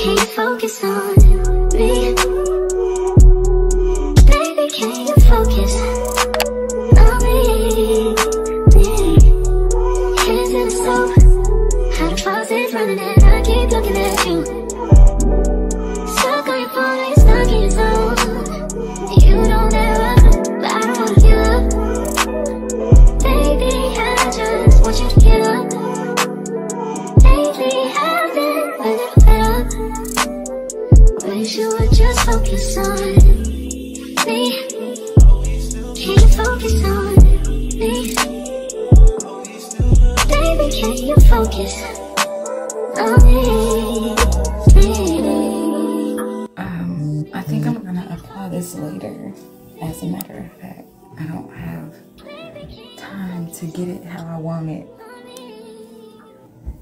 Can you focus on me? Baby, can you focus on me? Hands in the stove, how the faucet's running and I keep looking at you. Stuck on your phone and you're stuck in your zone. You don't ever, but I don't wanna give up. Baby, I just want you to get up. Lately I've been a little fed up. Wish you would just focus on me. Can you focus on me? Baby, can you focus on me? I think I'm gonna apply this later. As a matter of fact, I don't have time to get it how I want it.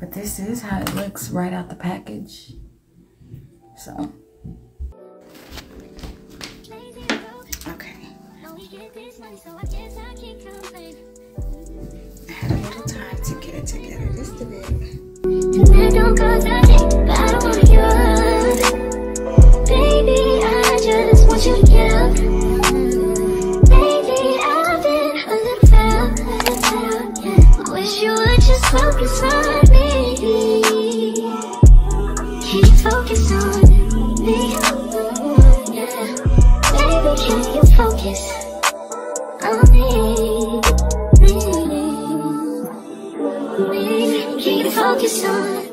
But this is how it looks right out the package. So, okay. I had a little time to get it together just a bit. And don't go touching, but I don't wanna give up. Baby, I just want you to get up. Lately I've been a little fed up, yeah. I wish you would just focus on me. Can you focus on me? Yeah. Baby, can you focus on me? Can you focus on me?